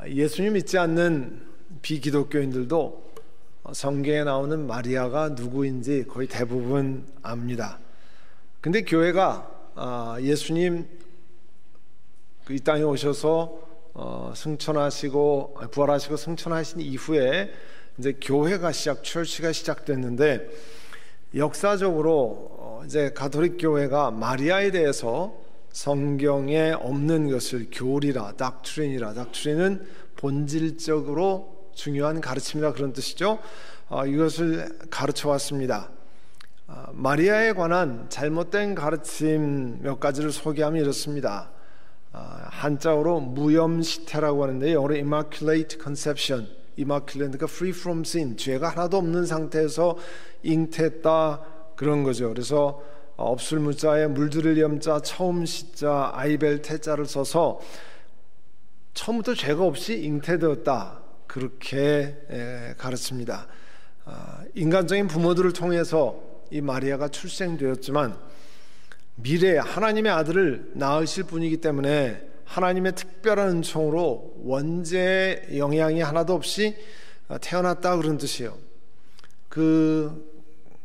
예수님 믿지 않는 비기독교인들도 성경에 나오는 마리아가 누구인지 거의 대부분 압니다. 근데 교회가 예수님 이 땅에 오셔서 승천하시고 부활하시고 승천하신 이후에 이제 교회가 철치가 시작됐는데, 역사적으로 이제 가톨릭 교회가 마리아에 대해서 성경에 없는 것을 교리라, 닥트린은 본질적으로 중요한 가르침이라 그런 뜻이죠. 이것을 가르쳐 왔습니다. 마리아에 관한 잘못된 가르침 몇 가지를 소개하면 이렇습니다. 한자어로 무염시태라고 하는데 영어로 immaculate conception, immaculately free from sin, 죄가 하나도 없는 상태에서 잉태했다, 그런 거죠. 그래서 없을 무자에 물들을 염자, 처음 시자, 아이벨 태자를 써서 처음부터 죄가 없이 잉태되었다, 그렇게 가르칩니다. 인간적인 부모들을 통해서 이 마리아가 출생되었지만 미래에 하나님의 아들을 낳으실 분이기 때문에 하나님의 특별한 은총으로 원죄의 영향이 하나도 없이 태어났다, 그런 뜻이에요.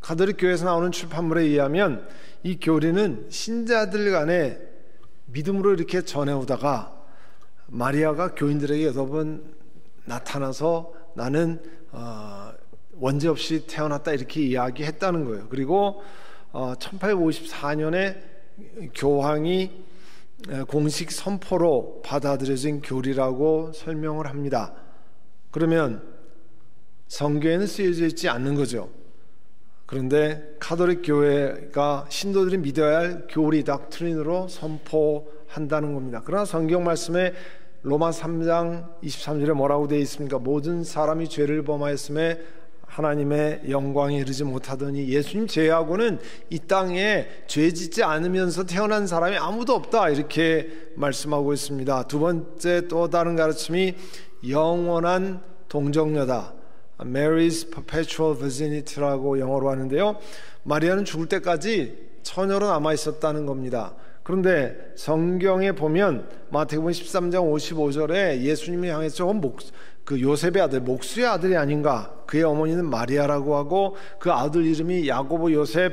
가톨릭 교회에서 나오는 출판물에 의하면 이 교리는 신자들 간에 믿음으로 이렇게 전해오다가 마리아가 교인들에게 여러 번 나타나서 나는 원죄 없이 태어났다, 이렇게 이야기했다는 거예요. 그리고 1854년에 교황이 공식 선포로 받아들여진 교리라고 설명을 합니다. 그러면 성경에는 쓰여져 있지 않는 거죠. 그런데 가톨릭 교회가 신도들이 믿어야 할 교리, 닥트린으로 선포한다는 겁니다. 그러나 성경 말씀에 로마 3장 23절에 뭐라고 되어 있습니까? 모든 사람이 죄를 범하였음에 하나님의 영광에 이르지 못하더니, 예수님 제외하고는 이 땅에 죄 짓지 않으면서 태어난 사람이 아무도 없다, 이렇게 말씀하고 있습니다. 두 번째 또 다른 가르침이 영원한 동정녀다, Mary's perpetual virginity라고 영어로 하는데요, 마리아는 죽을 때까지 처녀로 남아 있었다는 겁니다. 그런데 성경에 보면 마태복음 13장 55절에 예수님이 향해서 요셉의 아들, 목수의 아들이 아닌가, 그의 어머니는 마리아라고 하고 그 아들 이름이 야고보, 요셉,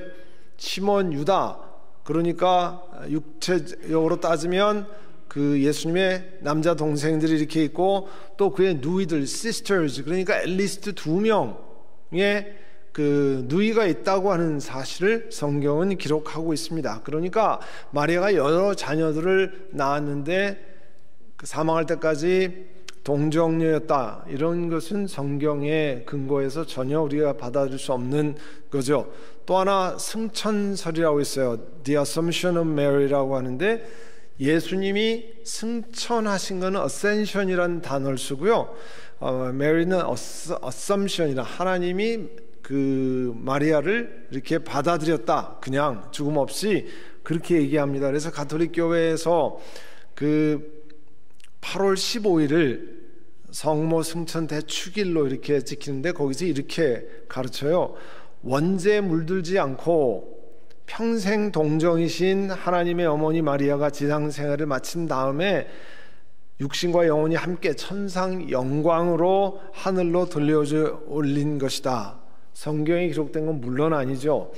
시몬, 유다, 그러니까 육체적으로 따지면 그 예수님의 남자 동생들이 이렇게 있고 또 그의 누이들, sisters, 그러니까 앨리스트 2명의 그 누이가 있다고 하는 사실을 성경은 기록하고 있습니다. 그러니까 마리아가 여러 자녀들을 낳았는데 사망할 때까지 동정녀였다, 이런 것은 성경의 근거에서 전혀 우리가 받아들일 수 없는 거죠. 또 하나 승천설이라고 있어요. The Assumption of Mary라고 하는데, 예수님이 승천하신 것은 ascension이라는 단어를 쓰고요, Mary는 assumption이라, 하나님이 그 마리아를 이렇게 받아들였다, 그냥 죽음 없이, 그렇게 얘기합니다. 그래서 가톨릭 교회에서 그 8월 15일을 성모 승천 대축일로 이렇게 지키는데, 거기서 이렇게 가르쳐요. 원죄에 물들지 않고 평생 동정이신 하나님의 어머니 마리아가 지상생활을 마친 다음에 육신과 영혼이 함께 천상 영광으로 하늘로 들려져 올린 것이다. 성경에 기록된 건 물론 아니죠.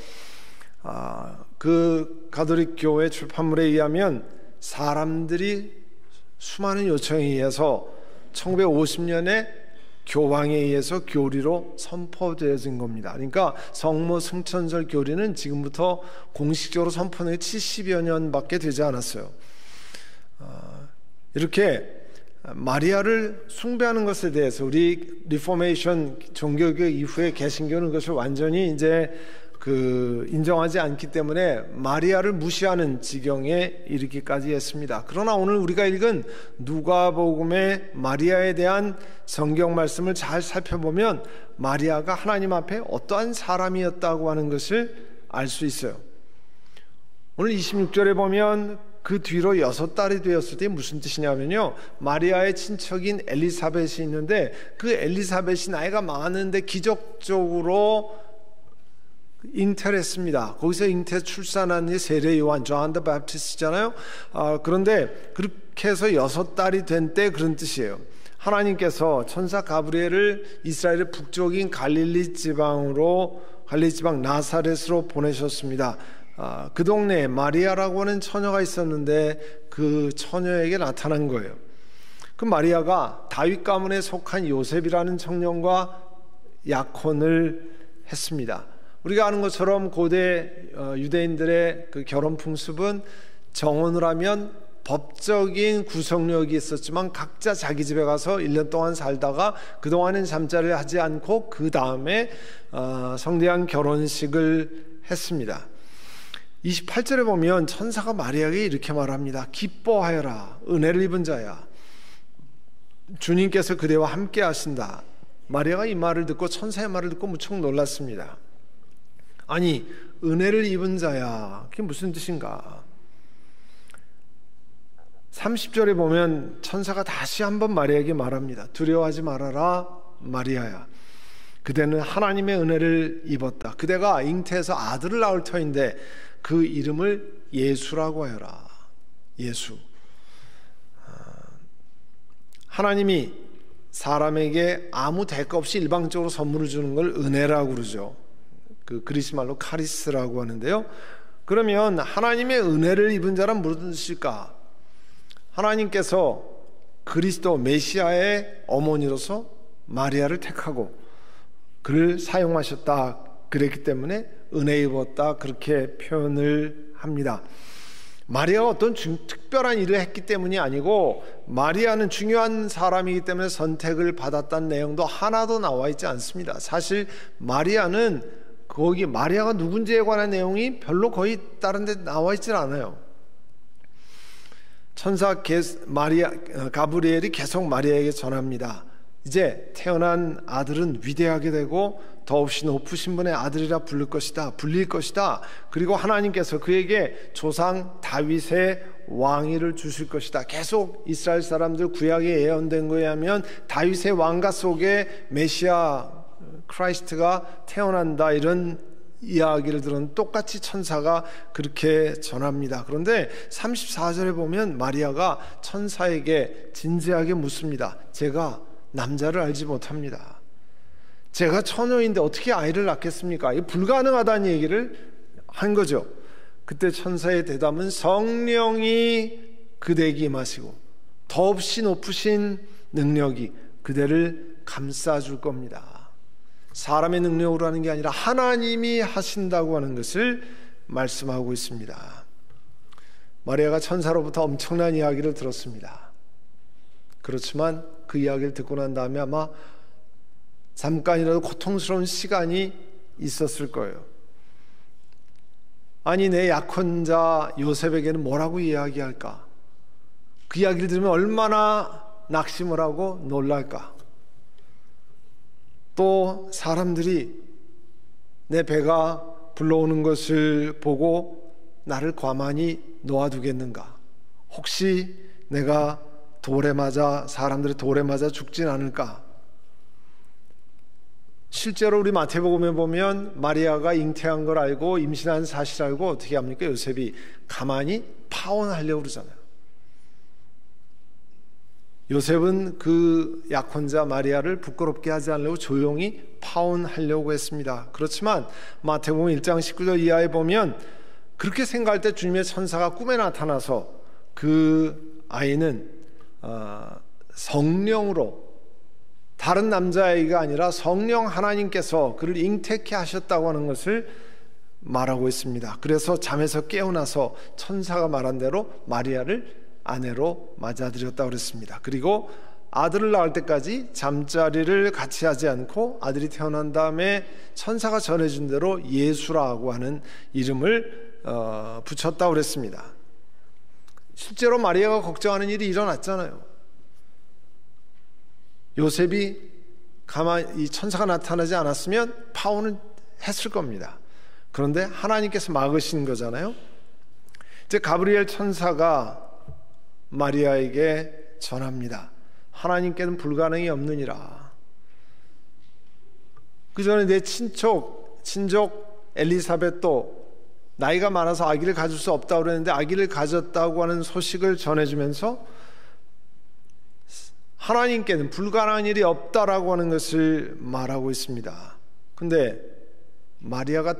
그 가톨릭 교회 출판물에 의하면 사람들이 수많은 요청에 의해서 1950년에 교황에 의해서 교리로 선포되어진 겁니다. 그러니까 성모 승천설 교리는 지금부터 공식적으로 선포된 70여 년밖에 되지 않았어요. 이렇게 마리아를 숭배하는 것에 대해서 우리 리포메이션 종교개혁 이후에 개신교는 그것을 완전히 이제 인정하지 않기 때문에 마리아를 무시하는 지경에 이르기까지 했습니다. 그러나 오늘 우리가 읽은 누가복음의 마리아에 대한 성경 말씀을 잘 살펴보면 마리아가 하나님 앞에 어떠한 사람이었다고 하는 것을 알 수 있어요. 오늘 26절에 보면 그 뒤로 6달이 되었을 때 무슨 뜻이냐면요, 마리아의 친척인 엘리사벳이 있는데 그 엘리사벳이 나이가 많은데 기적적으로 잉태를 했습니다. 거기서 잉태 출산한 세례 요한, 존 더 배프티스트잖아요. 그런데 그렇게 해서 6달이 된 때 그런 뜻이에요. 하나님께서 천사 가브리엘을 이스라엘의 북쪽인 갈릴리 지방 나사렛으로 보내셨습니다. 그 동네에 마리아라고 하는 처녀가 있었는데 그 처녀에게 나타난 거예요. 그 마리아가 다윗 가문에 속한 요셉이라는 청년과 약혼을 했습니다. 우리가 아는 것처럼 고대 유대인들의 그 결혼 풍습은 정혼을 하면 법적인 구속력이 있었지만 각자 자기 집에 가서 1년 동안 살다가 그동안은 잠자리를 하지 않고 그 다음에 성대한 결혼식을 했습니다. 28절에 보면 천사가 마리아에게 이렇게 말합니다. 기뻐하여라, 은혜를 입은 자야, 주님께서 그대와 함께 하신다. 마리아가 이 말을 듣고 천사의 말을 듣고 무척 놀랐습니다. 아니, 은혜를 입은 자야, 그게 무슨 뜻인가? 30절에 보면 천사가 다시 한번 마리아에게 말합니다. 두려워하지 말아라, 마리아야, 그대는 하나님의 은혜를 입었다. 그대가 잉태해서 아들을 낳을 터인데 그 이름을 예수라고 하여라. 예수. 하나님이 사람에게 아무 대가 없이 일방적으로 선물을 주는 걸 은혜라고 그러죠. 그 그리스 말로 카리스라고 하는데요. 그러면 하나님의 은혜를 입은 자란 무슨 뜻일까? 하나님께서 그리스도 메시아의 어머니로서 마리아를 택하고 그를 사용하셨다. 그랬기 때문에 은혜 입었다. 그렇게 표현을 합니다. 마리아가 어떤 특별한 일을 했기 때문이 아니고 마리아는 중요한 사람이기 때문에 선택을 받았다는 내용도 하나도 나와 있지 않습니다. 사실 마리아는 거기 마리아가 누군지에 관한 내용이 별로 거의 다른 데 나와 있질 않아요. 천사 가브리엘이 계속 마리아에게 전합니다. 이제 태어난 아들은 위대하게 되고 더없이 높으신 분의 아들이라 불릴 것이다. 그리고 하나님께서 그에게 조상 다윗의 왕위를 주실 것이다. 계속 이스라엘 사람들 구약에 예언된 거에 하면 다윗의 왕가 속에 메시아 크라이스트가 태어난다, 이런 이야기를 들은 똑같이 천사가 그렇게 전합니다. 그런데 34절에 보면 마리아가 천사에게 진지하게 묻습니다. 제가 남자를 알지 못합니다. 제가 처녀인데 어떻게 아이를 낳겠습니까? 이게 불가능하다는 얘기를 한 거죠. 그때 천사의 대답은 성령이 그대에게 임하시고 더없이 높으신 능력이 그대를 감싸줄 겁니다. 사람의 능력으로 하는 게 아니라 하나님이 하신다고 하는 것을 말씀하고 있습니다. 마리아가 천사로부터 엄청난 이야기를 들었습니다. 그렇지만 그 이야기를 듣고 난 다음에 아마 잠깐이라도 고통스러운 시간이 있었을 거예요. 아니, 내 약혼자 요셉에게는 뭐라고 이야기할까? 그 이야기를 들으면 얼마나 낙심을 하고 놀랄까? 또 사람들이 내 배가 불러오는 것을 보고 나를 가만히 놓아두겠는가? 혹시 내가 사람들의 돌에 맞아 죽진 않을까? 실제로 우리 마태복음에 보면 마리아가 잉태한 걸 알고 임신한 사실 알고 어떻게 합니까? 요셉이 가만히 파혼하려고 그러잖아요. 요셉은 그 약혼자 마리아를 부끄럽게 하지 않으려고 조용히 파혼하려고 했습니다. 그렇지만 마태복음 1장 19절 이하에 보면 그렇게 생각할 때 주님의 천사가 꿈에 나타나서 그 아이는 성령으로, 다른 남자아이가 아니라 성령 하나님께서 그를 잉태케 하셨다고 하는 것을 말하고 있습니다. 그래서 잠에서 깨어나서 천사가 말한 대로 마리아를 아내로 맞아들였다고 그랬습니다. 그리고 아들을 낳을 때까지 잠자리를 같이 하지 않고 아들이 태어난 다음에 천사가 전해준 대로 예수라고 하는 이름을 붙였다고 그랬습니다. 실제로 마리아가 걱정하는 일이 일어났잖아요. 요셉이 이 천사가 나타나지 않았으면 파혼을 했을 겁니다. 그런데 하나님께서 막으신 거잖아요. 이제 가브리엘 천사가 마리아에게 전합니다. 하나님께는 불가능이 없느니라. 그 전에 내 친족 엘리사벳도 나이가 많아서 아기를 가질 수 없다고 그랬는데 아기를 가졌다고 하는 소식을 전해주면서 하나님께는 불가능한 일이 없다라고 하는 것을 말하고 있습니다. 근데 마리아가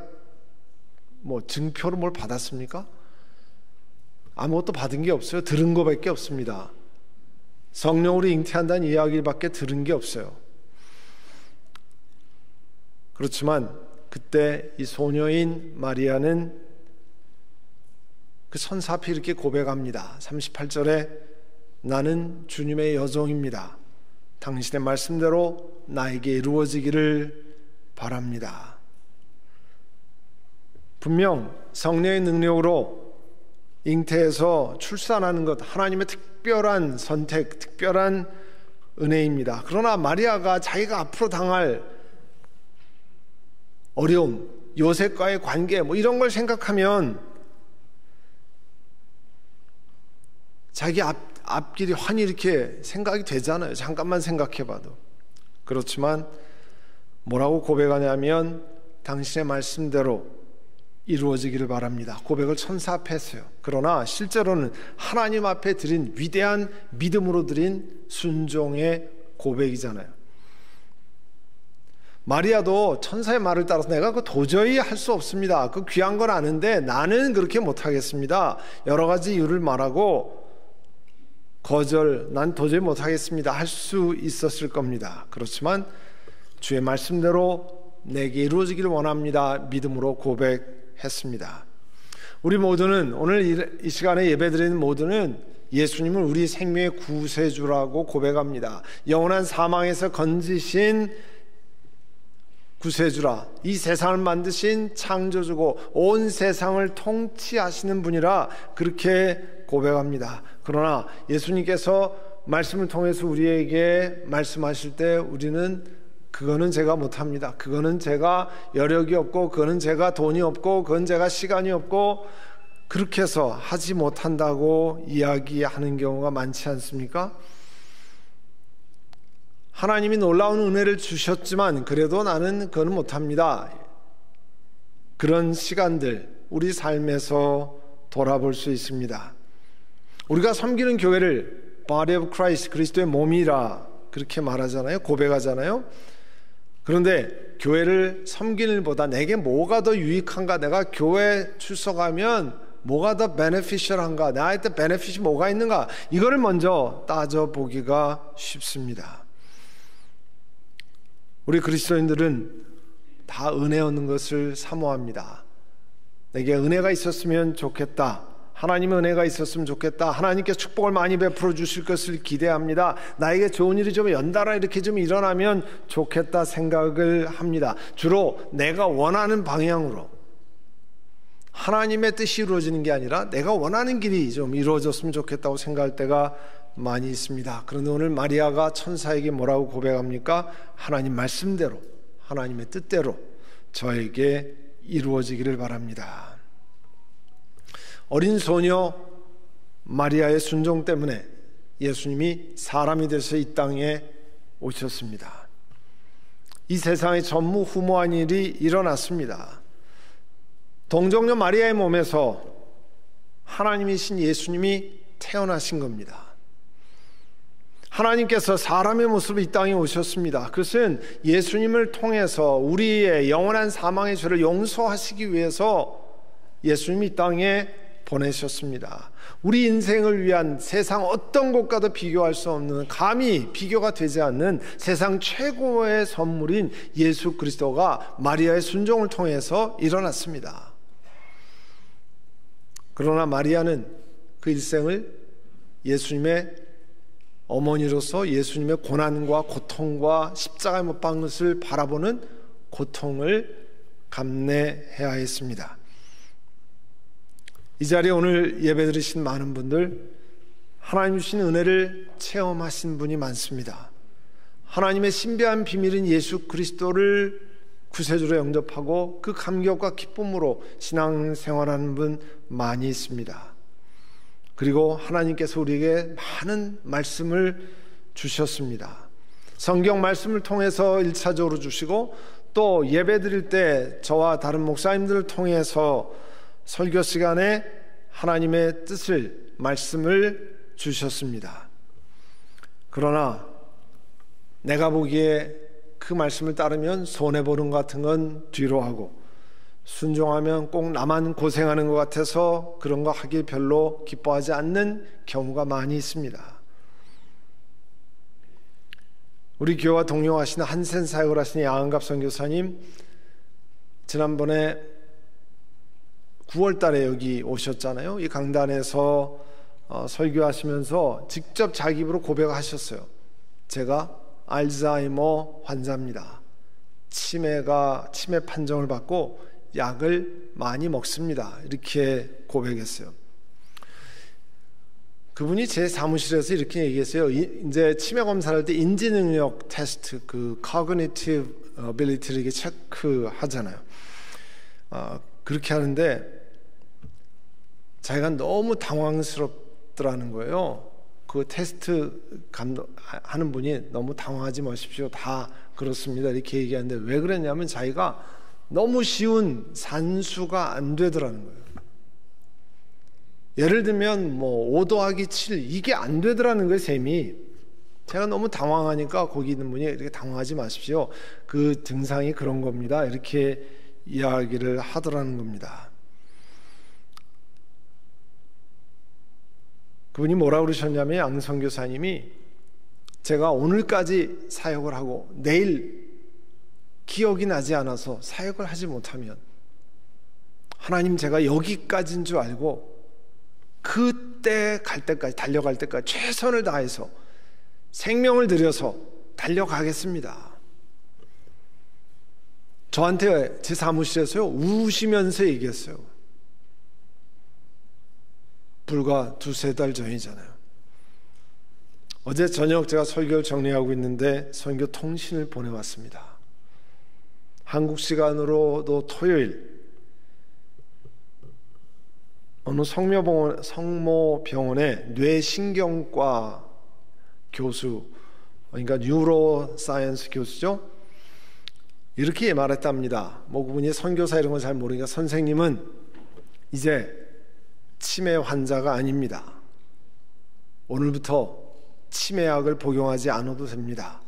증표로 뭘 받았습니까? 아무것도 받은 게 없어요. 들은 것밖에 없습니다. 성령으로 잉태한다는 이야기밖에 들은 게 없어요. 그렇지만 그때 이 소녀인 마리아는 그 천사 앞에 이렇게 고백합니다. 38절에 나는 주님의 여종입니다. 당신의 말씀대로 나에게 이루어지기를 바랍니다. 분명 성령의 능력으로 잉태해서 출산하는 것, 하나님의 특별한 선택, 특별한 은혜입니다. 그러나 마리아가 자기가 앞으로 당할 어려움, 요셉과의 관계 이런 걸 생각하면 자기 앞길이 환히 이렇게 생각이 되잖아요. 잠깐만 생각해봐도. 그렇지만 뭐라고 고백하냐면 당신의 말씀대로 이루어지기를 바랍니다. 고백을 천사 앞에 했어요. 그러나 실제로는 하나님 앞에 드린 위대한 믿음으로 드린 순종의 고백이잖아요. 마리아도 천사의 말을 따라서 내가 그거 도저히 할 수 없습니다. 그 귀한 건 아는데 나는 그렇게 못하겠습니다. 여러 가지 이유를 말하고 난 도저히 못하겠습니다. 할 수 있었을 겁니다. 그렇지만 주의 말씀대로 내게 이루어지기를 원합니다. 믿음으로 고백했습니다. 우리 모두는 오늘 이 시간에 예배드리는 모두는 예수님을 우리 생명의 구세주라고 고백합니다. 영원한 사망에서 건지신 구세주라, 이 세상을 만드신 창조주고 온 세상을 통치하시는 분이라 그렇게 고백합니다. 그러나 예수님께서 말씀을 통해서 우리에게 말씀하실 때 우리는 그거는 제가 못합니다. 그거는 제가 여력이 없고, 그거는 제가 돈이 없고, 그건 제가 시간이 없고, 그렇게 해서 하지 못한다고 이야기하는 경우가 많지 않습니까? 하나님이 놀라운 은혜를 주셨지만 그래도 나는 그건 못합니다. 그런 시간들 우리 삶에서 돌아볼 수 있습니다. 우리가 섬기는 교회를 Body of Christ, 그리스도의 몸이라 그렇게 말하잖아요. 고백하잖아요. 그런데 교회를 섬기는 일보다 내게 뭐가 더 유익한가, 내가 교회 출석하면 뭐가 더 베네피셜한가, 나한테 베네핏이 뭐가 있는가, 이거를 먼저 따져보기가 쉽습니다. 우리 그리스도인들은 다 은혜 얻는 것을 사모합니다. 내게 은혜가 있었으면 좋겠다. 하나님의 은혜가 있었으면 좋겠다. 하나님께 축복을 많이 베풀어 주실 것을 기대합니다. 나에게 좋은 일이 좀 연달아 이렇게 좀 일어나면 좋겠다 생각을 합니다. 주로 내가 원하는 방향으로, 하나님의 뜻이 이루어지는 게 아니라 내가 원하는 길이 좀 이루어졌으면 좋겠다고 생각할 때가 많이 있습니다. 그런데 오늘 마리아가 천사에게 뭐라고 고백합니까? 하나님 말씀대로, 하나님의 뜻대로 저에게 이루어지기를 바랍니다. 어린 소녀 마리아의 순종 때문에 예수님이 사람이 돼서 이 땅에 오셨습니다. 이 세상에 전무후무한 일이 일어났습니다. 동정녀 마리아의 몸에서 하나님이신 예수님이 태어나신 겁니다. 하나님께서 사람의 모습으로 이 땅에 오셨습니다. 그것은 예수님을 통해서 우리의 영원한 사망의 죄를 용서하시기 위해서 예수님이 이 땅에 보내셨습니다. 우리 인생을 위한 세상 어떤 것과도 비교할 수 없는, 감히 비교가 되지 않는 세상 최고의 선물인 예수 그리스도가 마리아의 순종을 통해서 일어났습니다. 그러나 마리아는 그 일생을 예수님의 어머니로서 예수님의 고난과 고통과 십자가에 못 박은 것을 바라보는 고통을 감내해야 했습니다. 이 자리에 오늘 예배드리신 많은 분들, 하나님 주신 은혜를 체험하신 분이 많습니다. 하나님의 신비한 비밀인 예수 그리스도를 구세주로 영접하고 그 감격과 기쁨으로 신앙생활하는 분 많이 있습니다. 그리고 하나님께서 우리에게 많은 말씀을 주셨습니다. 성경 말씀을 통해서 1차적으로 주시고, 또 예배 드릴 때 저와 다른 목사님들을 통해서 설교 시간에 하나님의 뜻을, 말씀을 주셨습니다. 그러나 내가 보기에 그 말씀을 따르면 손해보는 것 같은 건 뒤로 하고, 순종하면 꼭 나만 고생하는 것 같아서 그런 거 하길 별로 기뻐하지 않는 경우가 많이 있습니다. 우리 교회와 동료하시는 한센 사역을 하시는 양한갑 선교사님, 지난번에 9월 달에 여기 오셨잖아요. 이 강단에서 설교하시면서 직접 자기 입으로 고백하셨어요. 제가 알츠하이머 환자입니다. 치매 판정을 받고 약을 많이 먹습니다. 이렇게 고백했어요. 그분이 제 사무실에서 이렇게 얘기했어요. 이제 치매 검사를 할 때 인지 능력 테스트, 그 cognitive ability를 이렇게 체크하잖아요. 그렇게 하는데 자기가 너무 당황스럽더라는 거예요. 그 테스트 하는 분이 너무 당황하지 마십시오. 다 그렇습니다. 이렇게 얘기하는데 왜 그랬냐면 자기가 너무 쉬운 산수가 안 되더라는 거예요. 예를 들면 뭐 5 더하기 7 이게 안 되더라는 거예요. 셈이. 제가 너무 당황하니까 거기 있는 분이 이렇게 당황하지 마십시오. 그 증상이 그런 겁니다. 이렇게 이야기를 하더라는 겁니다. 그분이 뭐라고 그러셨냐면 양 선교사님이 제가 오늘까지 사역을 하고 내일 기억이 나지 않아서 사역을 하지 못하면 하나님 제가 여기까지인 줄 알고 그때 갈 때까지 달려갈 때까지 최선을 다해서 생명을 들여서 달려가겠습니다. 저한테 제 사무실에서요 우시면서 얘기했어요. 불과 2-3달 전이잖아요. 어제 저녁 제가 설교를 정리하고 있는데 선교 통신을 보내왔습니다. 한국 시간으로도 토요일 어느 성모병원의 뇌신경과 교수, 그러니까 뉴로사이언스 교수죠. 이렇게 말했답니다. 뭐 그분이 선교사 이런 건 잘 모르니까 선생님은 이제 치매 환자가 아닙니다. 오늘부터 치매약을 복용하지 않아도 됩니다.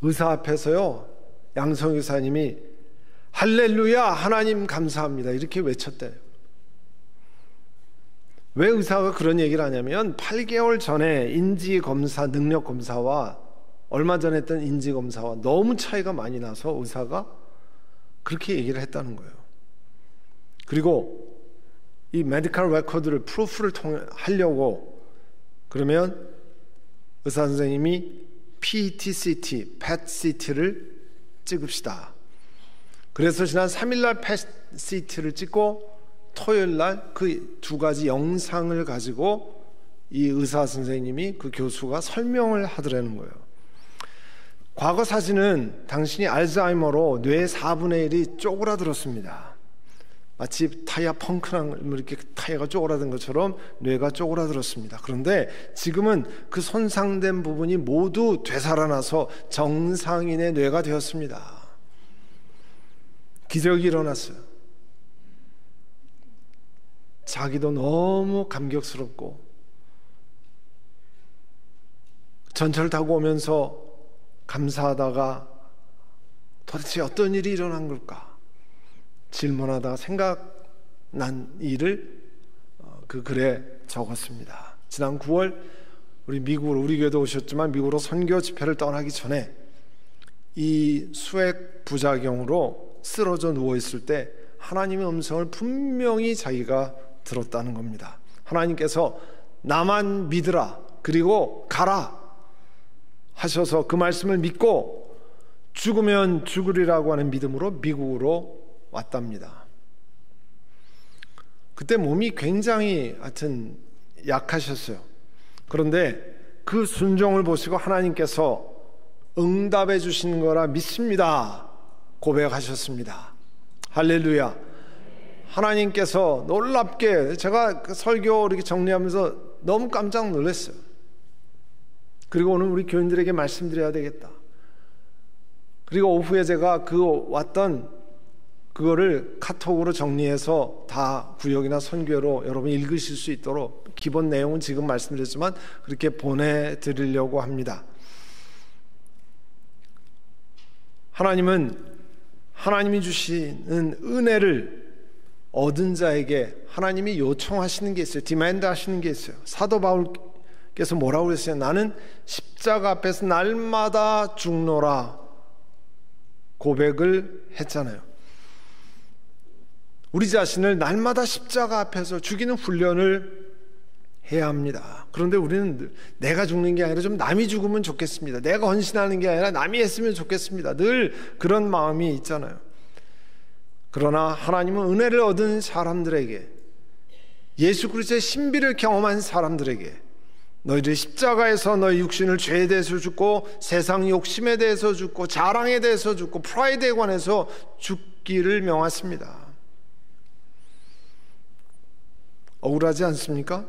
의사 앞에서요 양성교사님이 할렐루야 하나님 감사합니다 이렇게 외쳤대요. 왜 의사가 그런 얘기를 하냐면 8개월 전에 인지검사 능력검사와 얼마 전에 했던 인지검사와 너무 차이가 많이 나서 의사가 그렇게 얘기를 했다는 거예요. 그리고 이 메디컬 레코드를 프루프를 하려고 그러면 의사 선생님이 PET-CT, PET-CT를 찍읍시다. 그래서 지난 3일날 PET-CT를 찍고 토요일날 그 2가지 영상을 가지고 이 의사 선생님이 그 교수가 설명을 하더라는 거예요. 과거 사진은 당신이 알츠하이머로 뇌 4분의 1이 쪼그라들었습니다. 마치 타이어 펑크랑 이렇게 타이어가 쪼그라든 것처럼 뇌가 쪼그라들었습니다. 그런데 지금은 그 손상된 부분이 모두 되살아나서 정상인의 뇌가 되었습니다. 기적이 일어났어요. 자기도 너무 감격스럽고 전철 타고 오면서 감사하다가 도대체 어떤 일이 일어난 걸까 질문하다가 생각난 일을 그 글에 적었습니다. 지난 9월 우리 교회도 오셨지만 미국으로 선교 집회를 떠나기 전에 이 수액 부작용으로 쓰러져 누워있을 때 하나님의 음성을 분명히 자기가 들었다는 겁니다. 하나님께서 나만 믿으라 그리고 가라 하셔서 그 말씀을 믿고 죽으면 죽으리라고 하는 믿음으로 미국으로 왔답니다. 그때 몸이 굉장히 하여튼 약하셨어요. 그런데 그 순종을 보시고 하나님께서 응답해 주시는 거라 믿습니다 고백하셨습니다. 할렐루야. 하나님께서 놀랍게 제가 그 설교 이렇게 정리하면서 너무 깜짝 놀랐어요. 그리고 오늘 우리 교인들에게 말씀드려야 되겠다. 그리고 오후에 제가 그거를 카톡으로 정리해서 다 구역이나 선교로 여러분이 읽으실 수 있도록 기본 내용은 지금 말씀드렸지만 그렇게 보내드리려고 합니다. 하나님은 하나님이 주시는 은혜를 얻은 자에게 하나님이 요청하시는 게 있어요. 디맨드 하시는 게 있어요. 사도 바울께서 뭐라고 그랬어요? 나는 십자가 앞에서 날마다 죽노라 고백을 했잖아요. 우리 자신을 날마다 십자가 앞에서 죽이는 훈련을 해야 합니다. 그런데 우리는 내가 죽는 게 아니라 좀 남이 죽으면 좋겠습니다. 내가 헌신하는 게 아니라 남이 했으면 좋겠습니다. 늘 그런 마음이 있잖아요. 그러나 하나님은 은혜를 얻은 사람들에게, 예수 그리스도의 신비를 경험한 사람들에게 너희들이 십자가에서 너희 육신을 죄에 대해서 죽고 세상 욕심에 대해서 죽고 자랑에 대해서 죽고 프라이드에 관해서 죽기를 명하십니다. 억울하지 않습니까?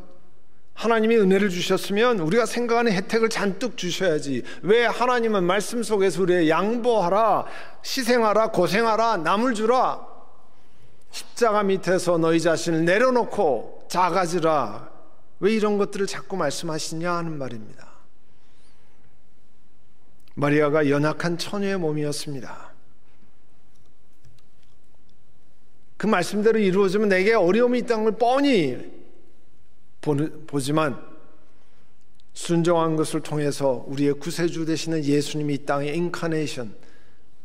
하나님이 은혜를 주셨으면 우리가 생각하는 혜택을 잔뜩 주셔야지. 왜 하나님은 말씀 속에서 우리의 양보하라, 희생하라, 고생하라, 남을 주라, 십자가 밑에서 너희 자신을 내려놓고 작아지라, 왜 이런 것들을 자꾸 말씀하시냐 하는 말입니다. 마리아가 연약한 처녀의 몸이었습니다. 그 말씀대로 이루어지면 내게 어려움이 있다는 걸 뻔히 보지만 순종한 것을 통해서 우리의 구세주 되시는 예수님이 이 땅에 인카네이션,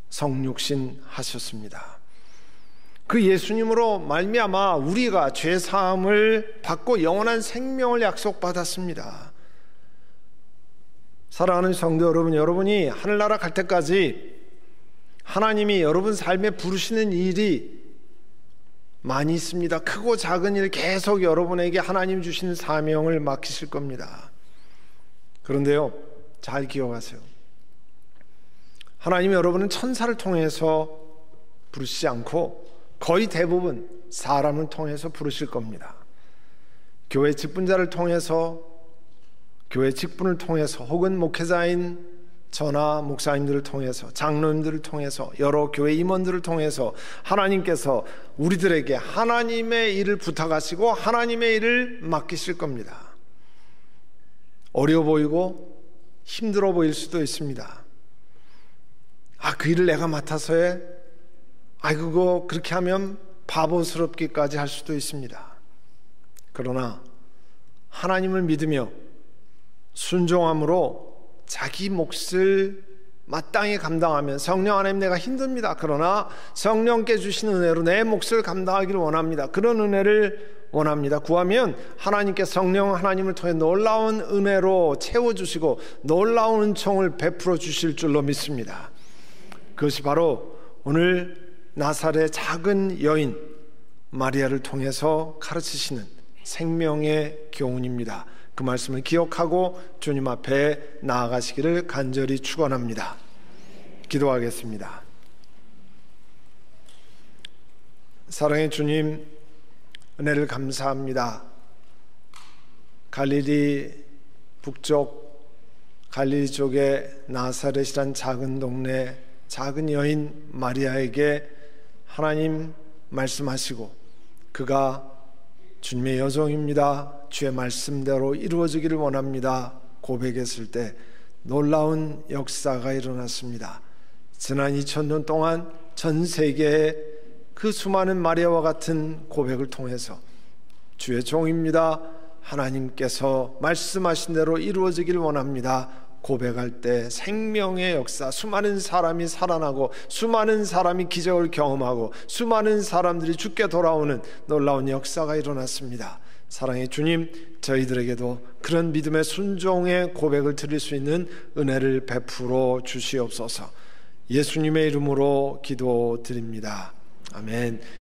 성육신 하셨습니다. 그 예수님으로 말미암아 우리가 죄 사함을 받고 영원한 생명을 약속받았습니다. 사랑하는 성도 여러분, 여러분이 하늘나라 갈 때까지 하나님이 여러분 삶에 부르시는 일이 많이 있습니다. 크고 작은 일 계속 여러분에게 하나님 주시는 사명을 맡기실 겁니다. 그런데요, 잘 기억하세요. 하나님이 여러분은 천사를 통해서 부르시지 않고 거의 대부분 사람을 통해서 부르실 겁니다. 교회 직분자를 통해서, 교회 직분을 통해서, 혹은 목회자인 저나 목사님들을 통해서, 장로님들을 통해서, 여러 교회 임원들을 통해서 하나님께서 우리들에게 하나님의 일을 부탁하시고 하나님의 일을 맡기실 겁니다. 어려워 보이고 힘들어 보일 수도 있습니다. 그 일을 내가 맡아서 해? 그거 그렇게 하면 바보스럽기까지 할 수도 있습니다. 그러나 하나님을 믿으며 순종함으로 자기 몫을 마땅히 감당하면, 성령 하나님 내가 힘듭니다. 그러나 성령께 주신 은혜로 내 몫을 감당하기를 원합니다. 그런 은혜를 원합니다. 구하면 하나님께 성령 하나님을 통해 놀라운 은혜로 채워주시고 놀라운 은총을 베풀어 주실 줄로 믿습니다. 그것이 바로 오늘 나사렛의 작은 여인 마리아를 통해서 가르치시는 생명의 교훈입니다. 그 말씀을 기억하고 주님 앞에 나아가시기를 간절히 축원합니다. 기도하겠습니다. 사랑의 주님, 은혜를 감사합니다. 갈릴리 북쪽, 갈릴리 쪽의 나사렛이란 작은 동네 작은 여인 마리아에게 하나님 말씀하시고 그가 주님의 여종입니다, 주의 말씀대로 이루어지기를 원합니다 고백했을 때 놀라운 역사가 일어났습니다. 지난 2000년 동안 전 세계의 그 수많은 마리아와 같은 고백을 통해서 주의 종입니다, 하나님께서 말씀하신 대로 이루어지기를 원합니다 고백할 때 생명의 역사, 수많은 사람이 살아나고 수많은 사람이 기적을 경험하고 수많은 사람들이 죽게 돌아오는 놀라운 역사가 일어났습니다. 사랑의 주님, 저희들에게도 그런 믿음의 순종의 고백을 드릴 수 있는 은혜를 베풀어 주시옵소서. 예수님의 이름으로 기도드립니다. 아멘.